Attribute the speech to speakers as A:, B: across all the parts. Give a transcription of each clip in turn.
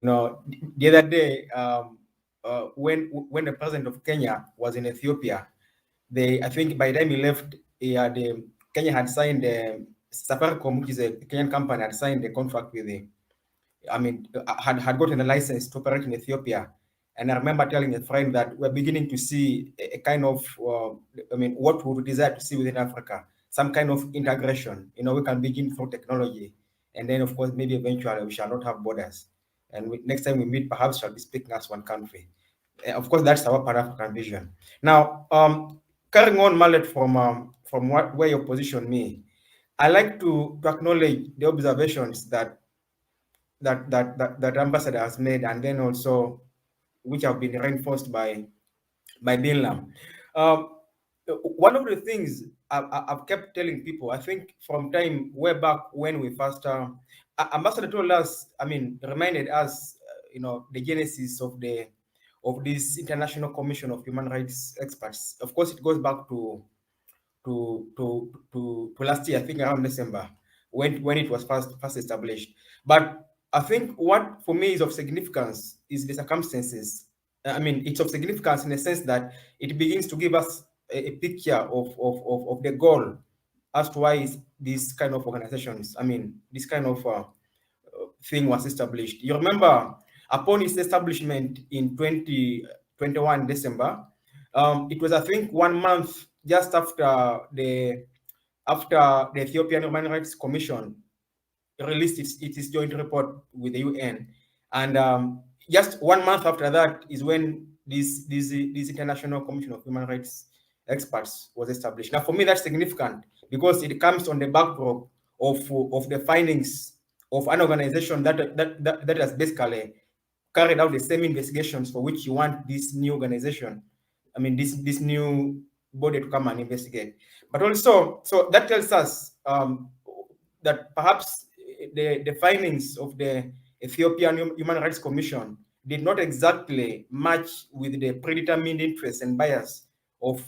A: The other day, when the president of Kenya was in Ethiopia, I think by the time he left, Kenya had signed Safaricom, which is a Kenyan company, had signed a contract with had gotten a license to operate in Ethiopia. And I remember telling a friend that we're beginning to see a kind of, what we would desire to see within Africa, some kind of integration. We can begin through technology. And then, of course, maybe eventually we shall not have borders. And next time we meet, perhaps shall be speaking as one country. Of course, that's our Pan-African vision. Now, carrying on, Mahlet, from where you position me, I like to acknowledge the observations that ambassador has made, and then also which have been reinforced by Binlam. One of the things I've kept telling people, I think from time way back when we first, ambassador told us, reminded us, the genesis of this International Commission of Human Rights Experts. Of course, it goes back to last year, I think around December, when it was first established. But I think what for me is of significance is the circumstances. It's of significance in the sense that it begins to give us a picture of the goal as to why these kind of organizations, this kind of thing was established. You remember, upon its establishment in 2021 December, it was, I think, 1 month just after the Ethiopian Human Rights Commission released its joint report with the UN, and just 1 month after that is when this International Commission of Human Rights Experts was established. Now, for me, that's significant because it comes on the backdrop of the findings of an organization that has basically carried out the same investigations for which you want this new organization, this new body to come and investigate. But also, so that tells us that perhaps the findings of the Ethiopian Human Rights Commission did not exactly match with the predetermined interests and bias of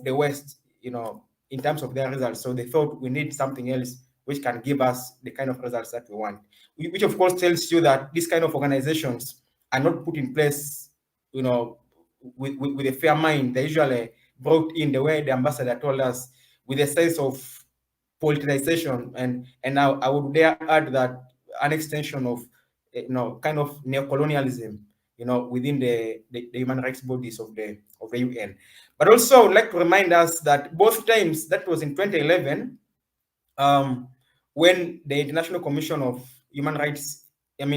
A: the West, in terms of their results. So they thought we need something else which can give us the kind of results that we want, which of course tells you that these kind of organizations are not put in place, with a fair mind. They usually brought in, the way the ambassador told us, with a sense of politicization, and now I would dare add that an extension of kind of neocolonialism, within the human rights bodies of the UN. But also, I'd like to remind us that both times, that was in 2011, when the International Commission of Human Rights, this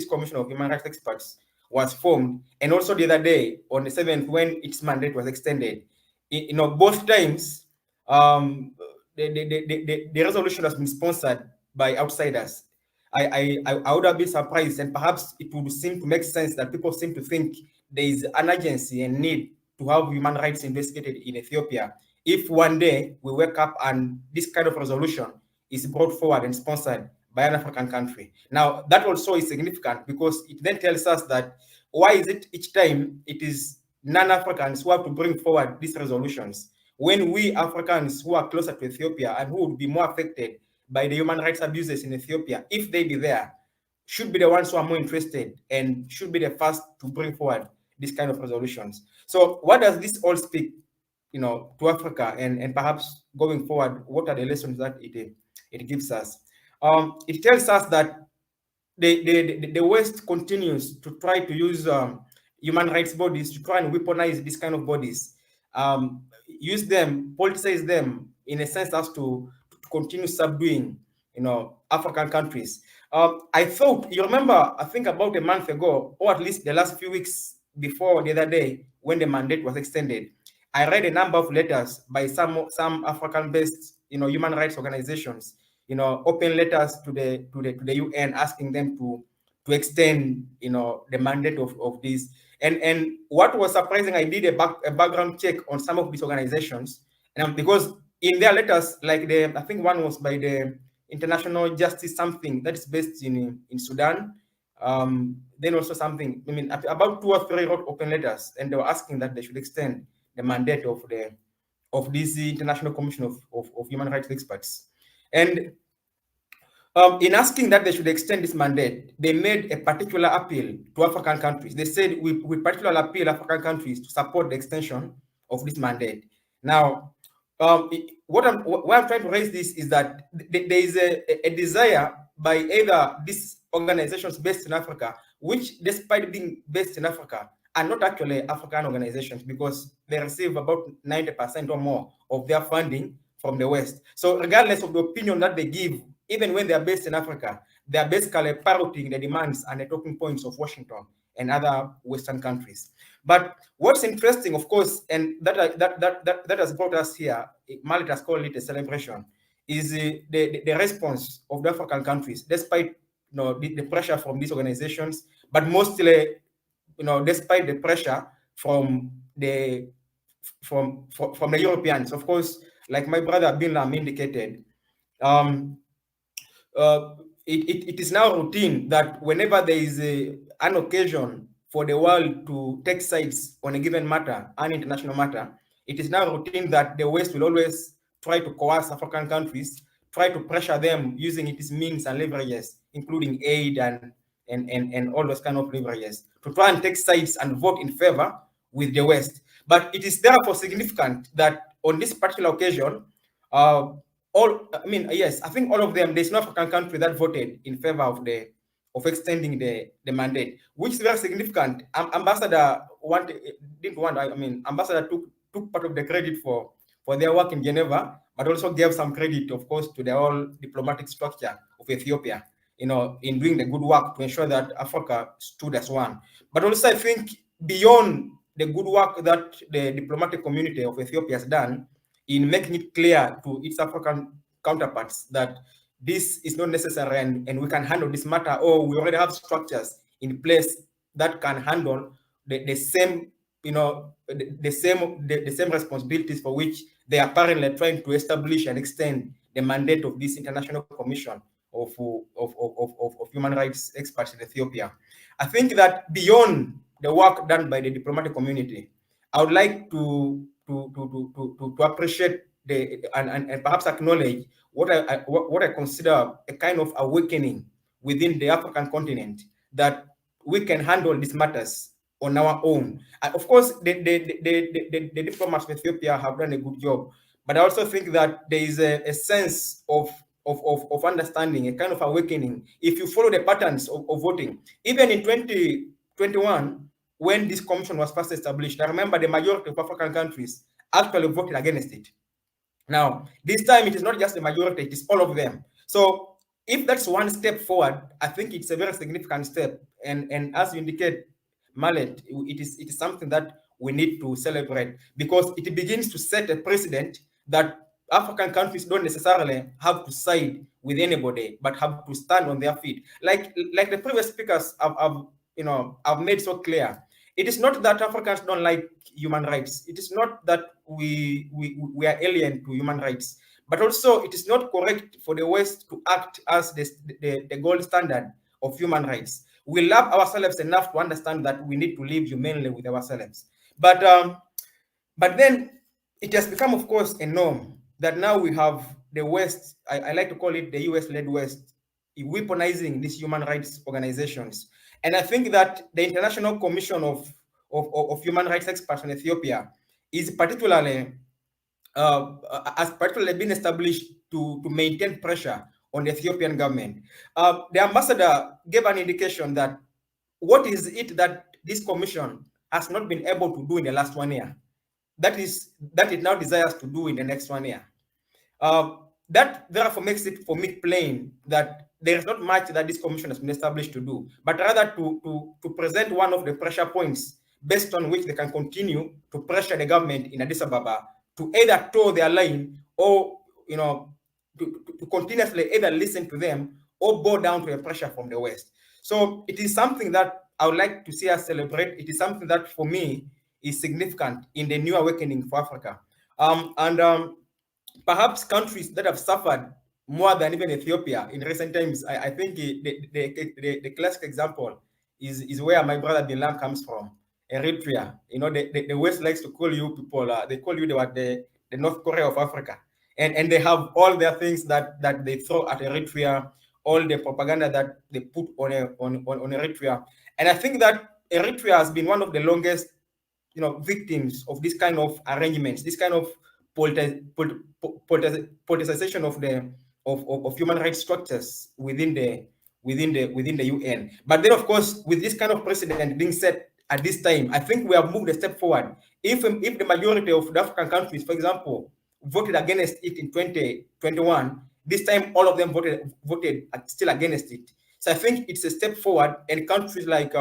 A: Commission of Human Rights Experts was formed, and also the other day on the 7th, when its mandate was extended. Both times, the resolution has been sponsored by outsiders. I would have been surprised, and perhaps it would seem to make sense that people seem to think there is an urgency and need to have human rights investigated in Ethiopia if one day we wake up and this kind of resolution is brought forward and sponsored by an African country. Now, that also is significant because it then tells us that why is it each time it is non-Africans who have to bring forward these resolutions, when we Africans who are closer to Ethiopia and who would be more affected by the human rights abuses in Ethiopia, if they be there, should be the ones who are more interested and should be the first to bring forward these kind of resolutions. So what does this all speak, to Africa, and perhaps going forward, what are the lessons that it gives us? It tells us that the West continues to try to use human rights bodies to try and weaponize these kind of bodies, use them, politicize them in a sense as to continue subduing, African countries. I thought, you remember, I think about a month ago, or at least the last few weeks before the other day, when the mandate was extended, I read a number of letters by some African-based, human rights organizations, open letters to the UN asking them to extend, the mandate of this. And what was surprising, I did a background check on some of these organizations, and because in their letters, like I think one was by the International Justice something that is based in Sudan. Then also something, about 2 or 3 wrote open letters, and they were asking that they should extend the mandate of this International Commission of Human Rights Experts. And In asking that they should extend this mandate, they made a particular appeal to African countries. They said we particularly appeal African countries to support the extension of this mandate. Now, why I'm trying to raise this is that there is a desire by either these organizations based in Africa, which despite being based in Africa, are not actually African organizations because they receive about 90% or more of their funding from the West. So regardless of the opinion that they give, even when they are based in Africa, they are basically parroting the demands and the talking points of Washington and other Western countries. But what's interesting, of course, and that has brought us here, Mahlet has called it a celebration, is the response of the African countries, despite the pressure from these organizations, but mostly, despite the pressure from the Europeans. Of course, like my brother Bin Lam indicated, um, it is now routine that whenever there is an occasion for the world to take sides on a given matter, an international matter, it is now routine that the West will always try to coerce African countries, try to pressure them using its means and leverages, including aid and all those kind of leverages, to try and take sides and vote in favor with the West. But it is therefore significant that on this particular occasion, yes, I think all of them, there's no African country that voted in favor of extending the mandate, which is very significant. Ambassador Ambassador took part of the credit for their work in Geneva, but also gave some credit, of course, to the whole diplomatic structure of Ethiopia, in doing the good work to ensure that Africa stood as one. But also, I think beyond the good work that the diplomatic community of Ethiopia has done in making it clear to its African counterparts that this is not necessary and we can handle this matter, or we already have structures in place that can handle the same, the same responsibilities for which they are apparently trying to establish and extend the mandate of this International Commission of human rights experts in Ethiopia. I think that beyond the work done by the diplomatic community, I would like to appreciate and perhaps acknowledge what I consider a kind of awakening within the African continent, that we can handle these matters on our own. Of course, the diplomats of Ethiopia have done a good job, but I also think that there is a sense of understanding, a kind of awakening. If you follow the patterns of voting, even in 2021, when this commission was first established, I remember the majority of African countries actually voted against it. Now, this time it is not just the majority, it is all of them. So if that's one step forward, I think it's a very significant step. And as you indicate, Mahlet, it is something that we need to celebrate, because it begins to set a precedent that African countries don't necessarily have to side with anybody, but have to stand on their feet. Like the previous speakers have made so clear. It is not that Africans don't like human rights. It is not that we are alien to human rights, but also it is not correct for the West to act as the gold standard of human rights. We love ourselves enough to understand that we need to live humanely with ourselves. But then it has become, of course, a norm that now we have the West, I like to call it the US-led West, weaponizing these human rights organizations. And I think that the International Commission of Human Rights Experts in Ethiopia is particularly has particularly been established to maintain pressure on the Ethiopian government. The ambassador gave an indication that what is it that this commission has not been able to do in the last 1 year, that it now desires to do in the next 1 year. That therefore makes it for me plain that there is not much that this commission has been established to do, but rather to present one of the pressure points based on which they can continue to pressure the government in Addis Ababa to either toe their line, or to continuously either listen to them or bow down to a pressure from the West. So it is something that I would like to see us celebrate. It is something that for me is significant in the new awakening for Africa. Perhaps countries that have suffered more than even Ethiopia in recent times, I think the classic example is where my brother Bin Lam comes from, Eritrea. The West likes to call you people, they call you the North Korea of Africa. And they have all their things that they throw at Eritrea, all the propaganda that they put on Eritrea. And I think that Eritrea has been one of the longest, victims of this kind of arrangements, this kind of politicization of human rights structures within the UN. But then, of course, with this kind of precedent being set at this time, I think we have moved a step forward. If the majority of the African countries, for example, voted against it in 2021, this time all of them voted still against it. So I think it's a step forward, and countries like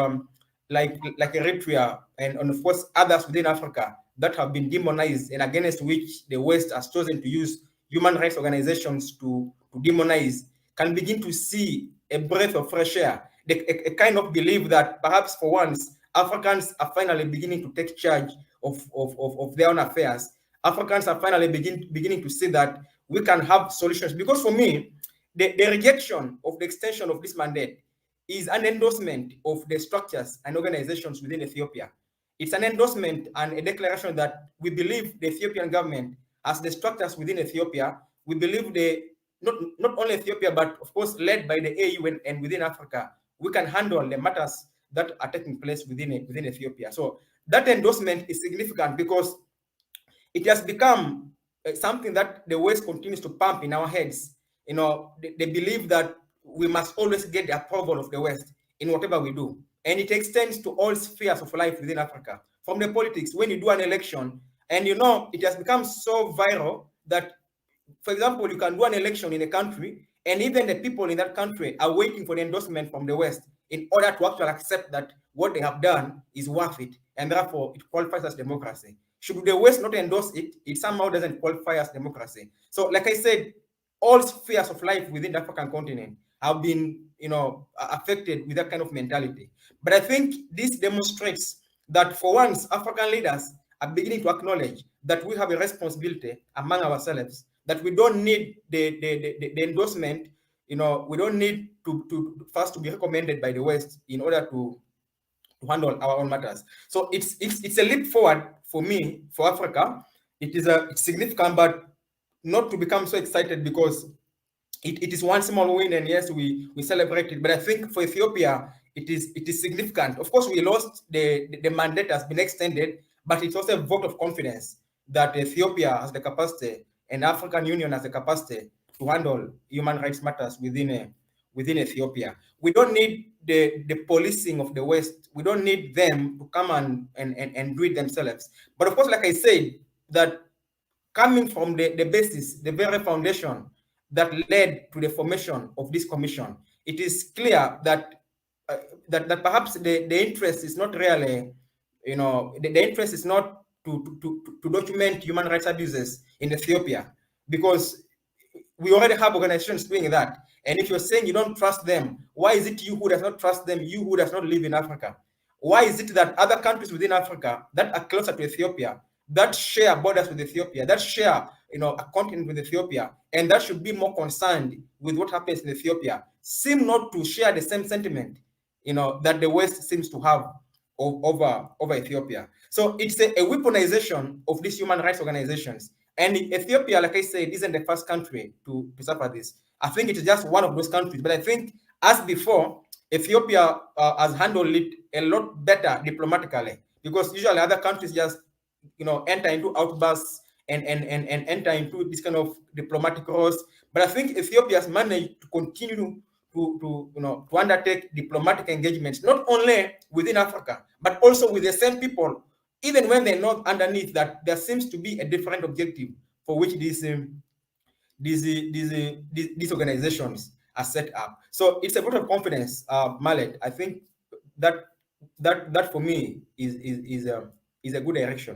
A: Eritrea and of course others within Africa that have been demonized and against which the West has chosen to use human rights organizations to demonize, can begin to see a breath of fresh air, a kind of belief that perhaps for once Africans are finally beginning to take charge of their own affairs. Africans are finally beginning to see that we can have solutions. Because for me, the rejection of the extension of this mandate is an endorsement of the structures and organizations within Ethiopia. It's an endorsement and a declaration that we believe the Ethiopian government has the structures within Ethiopia. We believe not only Ethiopia, but of course led by the AU and within Africa, we can handle the matters that are taking place within Ethiopia. So that endorsement is significant because it has become something that the West continues to pump in our heads. They believe that we must always get the approval of the West in whatever we do. And it extends to all spheres of life within Africa. From the politics, when you do an election, and it has become so viral that, for example, you can do an election in a country, and even the people in that country are waiting for the endorsement from the West in order to actually accept that what they have done is worth it, and therefore it qualifies as democracy. Should the West not endorse it, it somehow doesn't qualify as democracy. So, like I said, all spheres of life within the African continent have been, affected with that kind of mentality. But I think this demonstrates that for once, African leaders are beginning to acknowledge that we have a responsibility among ourselves, that we don't need the endorsement, we don't need to first to be recommended by the West in order to handle our own matters. So it's a leap forward for me, for Africa. It's significant, but not to become so excited because it is one small win, and yes, we celebrate it. But I think for Ethiopia, it is significant. Of course, we lost the mandate has been extended, but it's also a vote of confidence that Ethiopia has the capacity and African Union has the capacity to handle human rights matters within Ethiopia. We don't need the policing of the West. We don't need them to come and do it themselves. But of course, like I said, that coming from the basis, the very foundation that led to the formation of this commission, it is clear that that perhaps the interest is not really, the interest is not to document human rights abuses in Ethiopia, because we already have organizations doing that. And if you're saying you don't trust them, why is it you who does not trust them, you who does not live in Africa? Why is it that other countries within Africa that are closer to Ethiopia, that share borders with Ethiopia, that share, a continent with Ethiopia, and that should be more concerned with what happens in Ethiopia, seem not to share the same sentiment, that the West seems to have over Ethiopia? So it's a weaponization of these human rights organizations. And Ethiopia, like I said, isn't the first country to suffer this. I think it's just one of those countries. But I think, as before, Ethiopia has handled it a lot better diplomatically, because usually other countries just, enter into outbursts and enter into this kind of diplomatic roles. But I think Ethiopia has managed to continue to undertake diplomatic engagements, not only within Africa, but also with the same people, even when they know underneath that there seems to be a different objective for which these organizations are set up. So it's a vote of confidence, Mahlet. I think that for me is a good direction.